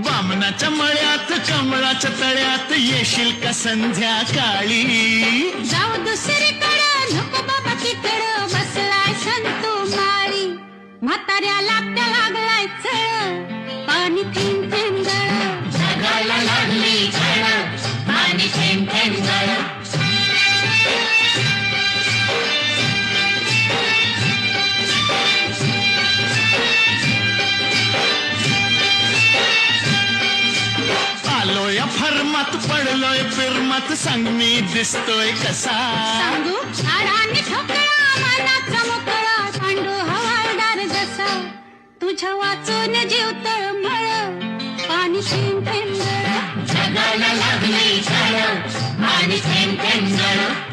वामनाच्या मळ्यात कमळाच्या तळ्यात येशील का संध्याकाळी? जाऊ दुसरीकडं नको बाबा तिकडं बसलाय संतू माळी. म्हाताऱ्याला त्या लागलाय चळ पाणी थेंब थेंब गळ. जगाला लागली झळ पाणी थेंब थेंब गळ. आलोय फर्मात पडलोय फिरमात सांग मी दिसतोय कसा? सांगू झाडांनी ठोकळा मनाचा मोकळा सांडू हवालदार जसा. तुझ्या वाचून जीव तळमळ पाणी थेंब थेंब गळ. जगाला लागली झळ पाणी थेंब थेंब गळ.